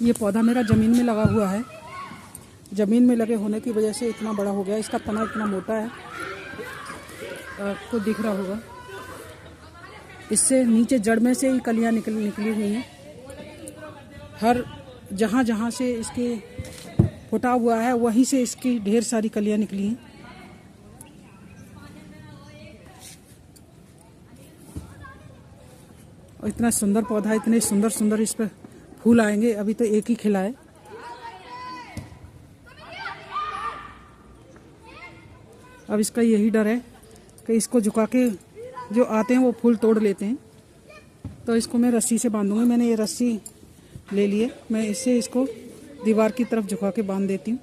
ये पौधा मेरा ज़मीन में लगा हुआ है। ज़मीन में लगे होने की वजह से इतना बड़ा हो गया। इसका तना इतना मोटा है, आपको दिख रहा होगा। इससे नीचे जड़ में से ही कलियां निकली हुई हैं। हर जहाँ जहाँ से इसके फुटा हुआ है वहीं से इसकी ढेर सारी कलियां निकली हैं। और इतना सुंदर पौधा है, इतने सुंदर सुंदर इस पर फूल आएंगे। अभी तो एक ही खिला है। अब इसका यही डर है कि इसको झुका के जो आते हैं वो फूल तोड़ लेते हैं। तो इसको मैं रस्सी से बांधूंगी। मैंने ये रस्सी ले ली है, मैं इससे इसको दीवार की तरफ झुका के बांध देती हूँ।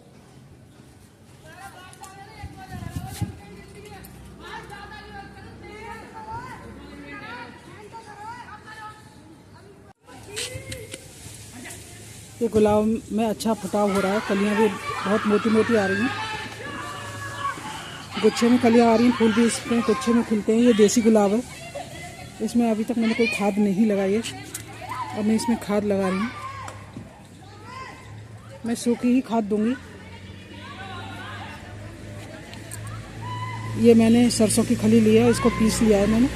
ये गुलाब में अच्छा फुटाव हो रहा है, कलियां भी बहुत मोटी मोटी आ रही हैं। गुच्छे में कलियां आ रही हैं, फूल भी इसमें गुच्छे में खिलते हैं। ये देसी गुलाब है। इसमें अभी तक मैंने कोई खाद नहीं लगाई है। अब मैं इसमें खाद लगा रही हूँ। मैं सूखी ही खाद दूंगी। ये मैंने सरसों की खली ली है, इसको पीस लिया है मैंने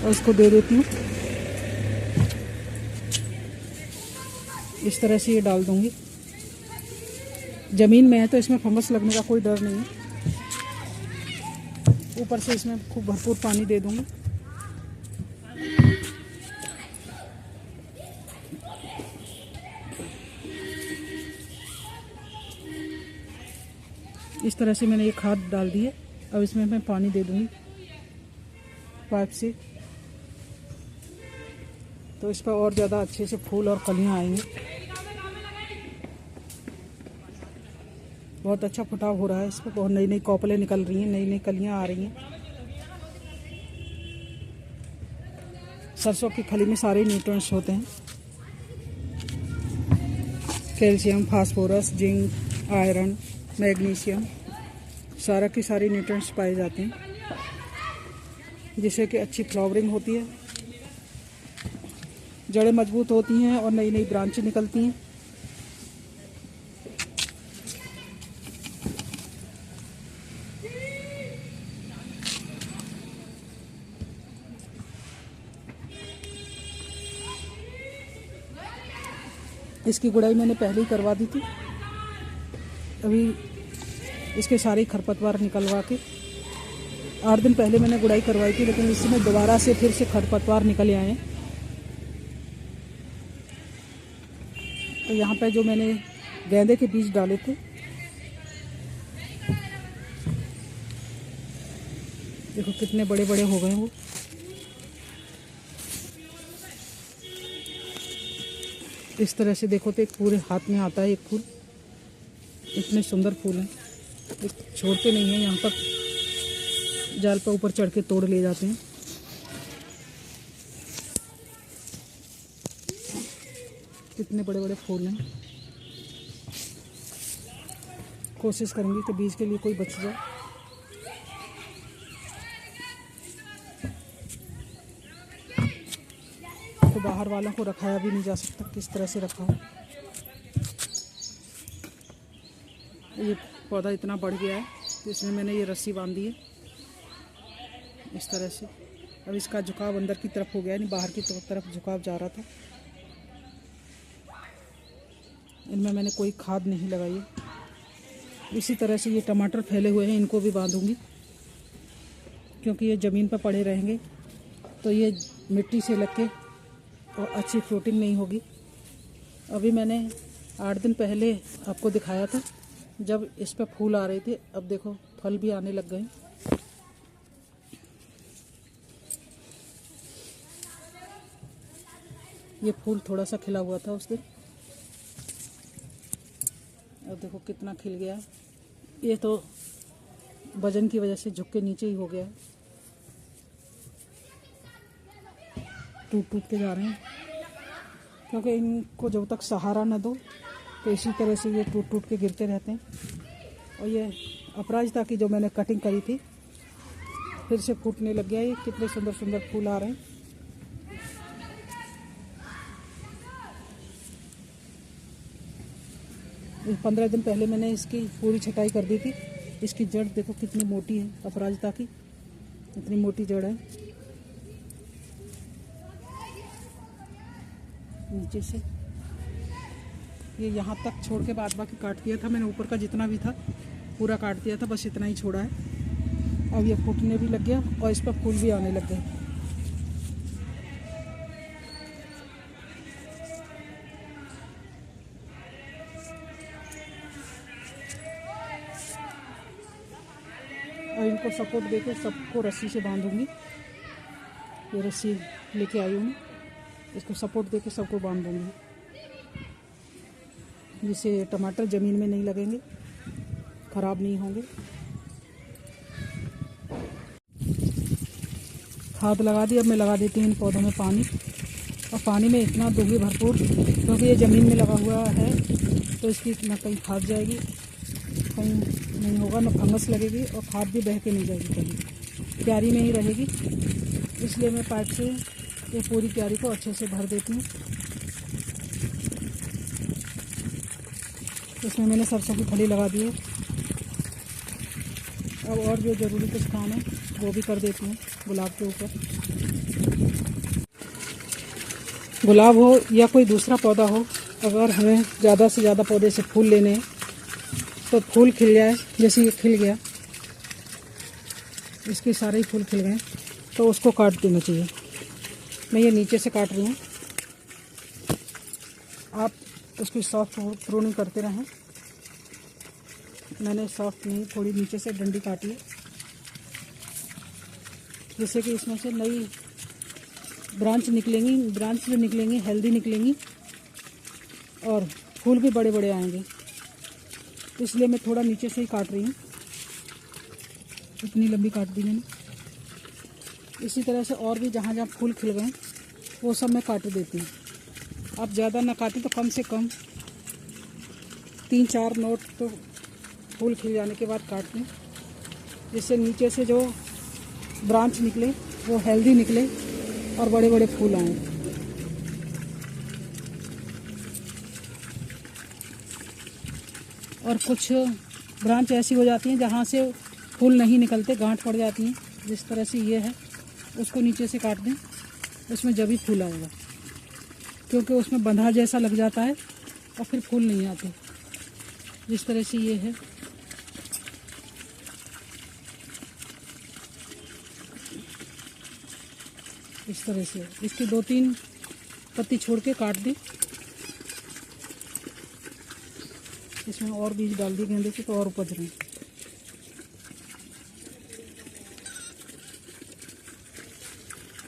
और इसको दे देती हूँ। इस तरह से ये डाल दूंगी। ज़मीन में है तो इसमें फंगस लगने का कोई डर नहीं है। ऊपर से इसमें खूब भरपूर पानी दे दूंगी। इस तरह से मैंने ये खाद डाल दी है। अब इसमें मैं पानी दे दूंगी पाइप से, तो इस पर और ज़्यादा अच्छे से फूल और कलियां आएंगे। बहुत अच्छा फुटाव हो रहा है इस पर। बहुत नई नई कॉपलें निकल रही हैं, नई नई कलियां आ रही हैं। सरसों की खली में सारे न्यूट्रिएंट्स होते हैं। Calcium, phosphorus, zinc, iron, magnesium, सारा की सारी न्यूट्रिएंट्स पाए जाते हैं, जिससे कि अच्छी फ्लावरिंग होती है, जड़ें मजबूत होती हैं और नई नई ब्रांचें निकलती हैं। इसकी गुड़ाई मैंने पहले ही करवा दी थी। अभी इसके सारे खरपतवार निकलवा के 8 दिन पहले मैंने गुड़ाई करवाई थी, लेकिन इसमें दोबारा से फिर से खरपतवार निकल आए हैं। तो यहाँ पे जो मैंने गेंदे के बीज डाले थे, देखो कितने बड़े बड़े हो गए हैं वो। इस तरह से देखो तो एक पूरे हाथ में आता है एक फूल। इतने सुंदर फूल हैं, छोड़ते नहीं हैं। यहाँ पर जाल पर ऊपर चढ़ के तोड़ ले जाते हैं। कितने बड़े बड़े फूल हैं। कोशिश करूंगी कि बीज के लिए कोई बच जाए। तो बाहर वालों को रखाया भी नहीं जा सकता, किस तरह से रखा हो। ये पौधा इतना बढ़ गया है तो इसमें मैंने ये रस्सी बांध दी है इस तरह से। अब इसका झुकाव अंदर की तरफ हो गया, नहीं बाहर की तरफ झुकाव जा रहा था। इनमें मैंने कोई खाद नहीं लगाई है। इसी तरह से ये टमाटर फैले हुए हैं, इनको भी बांधूंगी, क्योंकि ये ज़मीन पर पड़े रहेंगे तो ये मिट्टी से लग के और अच्छी फ्रूटिंग नहीं होगी। अभी मैंने 8 दिन पहले आपको दिखाया था जब इस पर फूल आ रहे थे। अब देखो फल भी आने लग गए। ये फूल थोड़ा सा खिला हुआ था उस दिन, अब देखो कितना खिल गया। ये तो वजन की वजह से झुक के नीचे ही हो गया, टूट टूट के जा रहे हैं। क्योंकि इनको जब तक सहारा न दो तो इसी तरह से ये टूट टूट के गिरते रहते हैं। और ये अपराजिता की जो मैंने कटिंग करी थी फिर से फूटने लग गया। ये कितने सुंदर सुंदर फूल आ रहे हैं। 15 दिन पहले मैंने इसकी पूरी छटाई कर दी थी। इसकी जड़ देखो कितनी मोटी है, अपराजिता की इतनी मोटी जड़ है। नीचे से ये यहाँ तक छोड़ के बाद बाकी काट दिया था मैंने, ऊपर का जितना भी था पूरा काट दिया था, बस इतना ही छोड़ा है। अब ये फूटने भी लग गया और इस पर फूल भी आने लग गए। और इनको सपोर्ट देके सबको रस्सी से बांधूंगी। ये रस्सी लेके आई हूँ, इसको सपोर्ट देके सबको बांध दूंगी, जिससे टमाटर ज़मीन में नहीं लगेंगे, ख़राब नहीं होंगे। खाद लगा दी। अब मैं लगा देती हूँ इन पौधों में पानी, और पानी में इतना दूंगी भरपूर, क्योंकि ये ज़मीन में लगा हुआ है तो इसकी ना कहीं खाद जाएगी, कहीं नहीं होगा, ना फंगस लगेगी, और खाद भी बह के नहीं जाएगी, कहीं क्यारी में ही रहेगी। इसलिए मैं पाइप से ये पूरी क्यारी को अच्छे से भर देती हूँ। इसमें मैंने सरसों की फली लगा दी है। अब और जो ज़रूरी कुछ काम है वो भी कर देती हूँ गुलाब के ऊपर। गुलाब हो या कोई दूसरा पौधा हो, अगर हमें ज़्यादा से ज़्यादा पौधे से फूल लेने हैं तो फूल खिल जाए, जैसे ये खिल गया, इसके सारे ही फूल खिल गए, तो उसको काट देना चाहिए। मैं ये नीचे से काट रही हूँ, आप उसकी सॉफ्ट प्रूनिंग करते रहें। मैंने सॉफ्ट नहीं, थोड़ी नीचे से डंडी काटी है, जिससे कि इसमें से नई ब्रांच निकलेंगी। ब्रांच जो निकलेंगी हेल्दी निकलेंगी और फूल भी बड़े बड़े आएंगे। इसलिए मैं थोड़ा नीचे से ही काट रही हूँ, इतनी लंबी काट दी मैंने। इसी तरह से और भी जहाँ जहाँ फूल खिल गए वो सब मैं काट देती हूँ। आप ज़्यादा ना काटें तो कम से कम 3-4 नोट तो फूल खिल जाने के बाद काट लें, जिससे नीचे से जो ब्रांच निकले वो हेल्दी निकले और बड़े बड़े फूल आएँ। और कुछ ब्रांच ऐसी हो जाती हैं जहाँ से फूल नहीं निकलते, गांठ पड़ जाती हैं, जिस तरह से ये है, उसको नीचे से काट दें, उसमें जब भी फूल आएगा, क्योंकि उसमें बंधा जैसा लग जाता है और फिर फूल नहीं आते। जिस तरह से ये है, इस तरह से इसकी 2-3 पत्ती छोड़ के काट दें। इसमें और बीज डाल दिए गेंदे के तो और उपज रहे।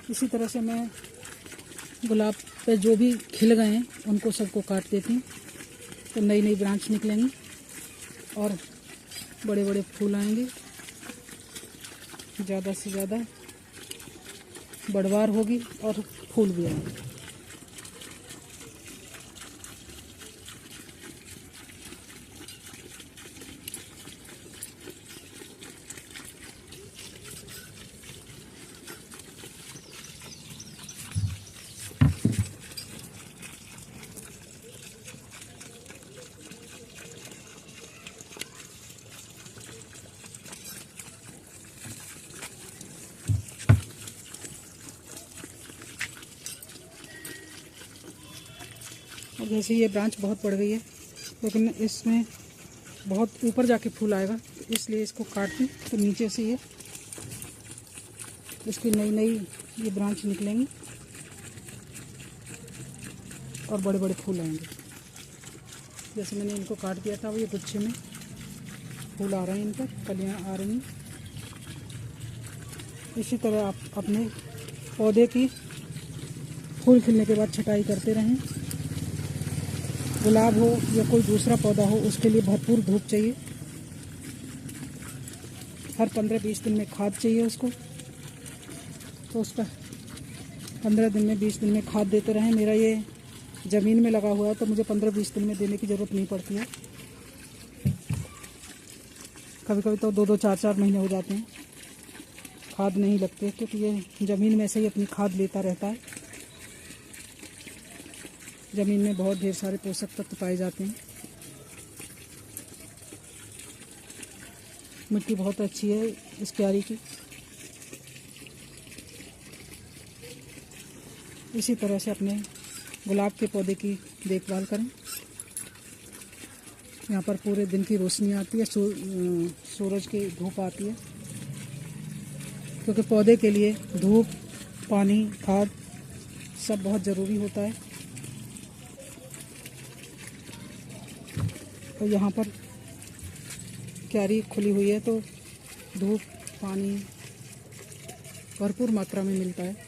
इसी तरह से मैं गुलाब पे जो भी खिल गए हैं उनको सबको काट देती हूँ, तो नई नई ब्रांच निकलेंगी और बड़े बड़े फूल आएंगे, ज़्यादा से ज़्यादा बढ़वार होगी और फूल भी आएंगे। और जैसे ये ब्रांच बहुत बढ़ गई है, लेकिन इसमें बहुत ऊपर जाके फूल आएगा, इसलिए इसको काट दें तो नीचे से ये इसकी नई नई ये ब्रांच निकलेंगी और बड़े बड़े फूल आएंगे। जैसे मैंने इनको काट दिया था, वो ये गुच्छे में फूल आ रहे हैं, इन पर कलियाँ आ रही हैं। इसी तरह आप अपने पौधे की फूल खिलने के बाद छटाई करते रहें। गुलाब हो या कोई दूसरा पौधा हो, उसके लिए भरपूर धूप चाहिए। हर 15-20 दिन में खाद चाहिए उसको, तो उसका 15 दिन में 20 दिन में खाद देते रहें। मेरा ये ज़मीन में लगा हुआ है तो मुझे 15-20 दिन में देने की ज़रूरत नहीं पड़ती है। कभी कभी तो 2-2, 4-4 महीने हो जाते हैं खाद नहीं लगते, क्योंकि ये ज़मीन में से ही अपनी खाद लेता रहता है। ज़मीन में बहुत ढेर सारे पोषक तत्व पाए जाते हैं। मिट्टी बहुत अच्छी है इस क्यारी की। इसी तरह से अपने गुलाब के पौधे की देखभाल करें। यहाँ पर पूरे दिन की रोशनी आती है, सूरज की धूप आती है, क्योंकि पौधे के लिए धूप, पानी, खाद सब बहुत ज़रूरी होता है। तो यहाँ पर क्यारी खुली हुई है तो धूप, पानी भरपूर मात्रा में मिलता है।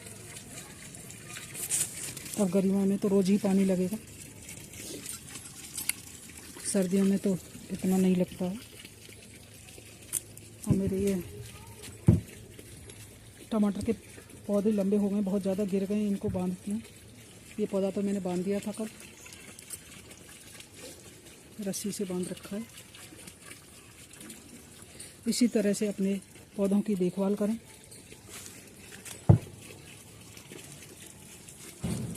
और गर्मियों में तो रोज़ ही पानी लगेगा, सर्दियों में तो इतना नहीं लगता है। और मेरे ये टमाटर के पौधे लंबे हो गए, बहुत ज़्यादा गिर गए, इनको बांधती हूँ। ये पौधा तो मैंने बांध दिया था कल, रस्सी से बांध रखा है। इसी तरह से अपने पौधों की देखभाल करें।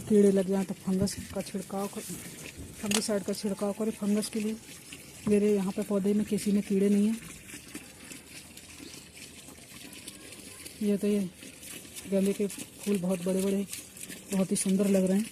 कीड़े लग जाएं तो फंगिसाइड का छिड़काव करें फंगस के लिए। मेरे यहाँ पे पौधे में किसी में कीड़े नहीं हैं। ये तो ये गेंदे के फूल बहुत बड़े बड़े, बहुत ही सुंदर लग रहे हैं।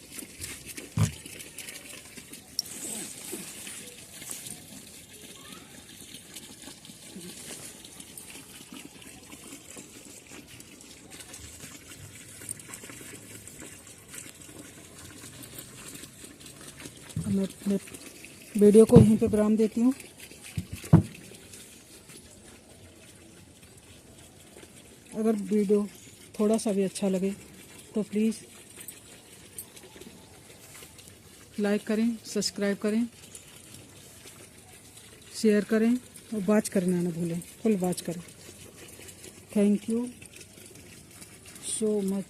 मैं अपने वीडियो को यहीं पे विराम देती हूँ। अगर वीडियो थोड़ा सा भी अच्छा लगे तो प्लीज़ लाइक करें, सब्सक्राइब करें, शेयर करें और वॉच करना ना भूलें, फुल वॉच करें। Thank you so much.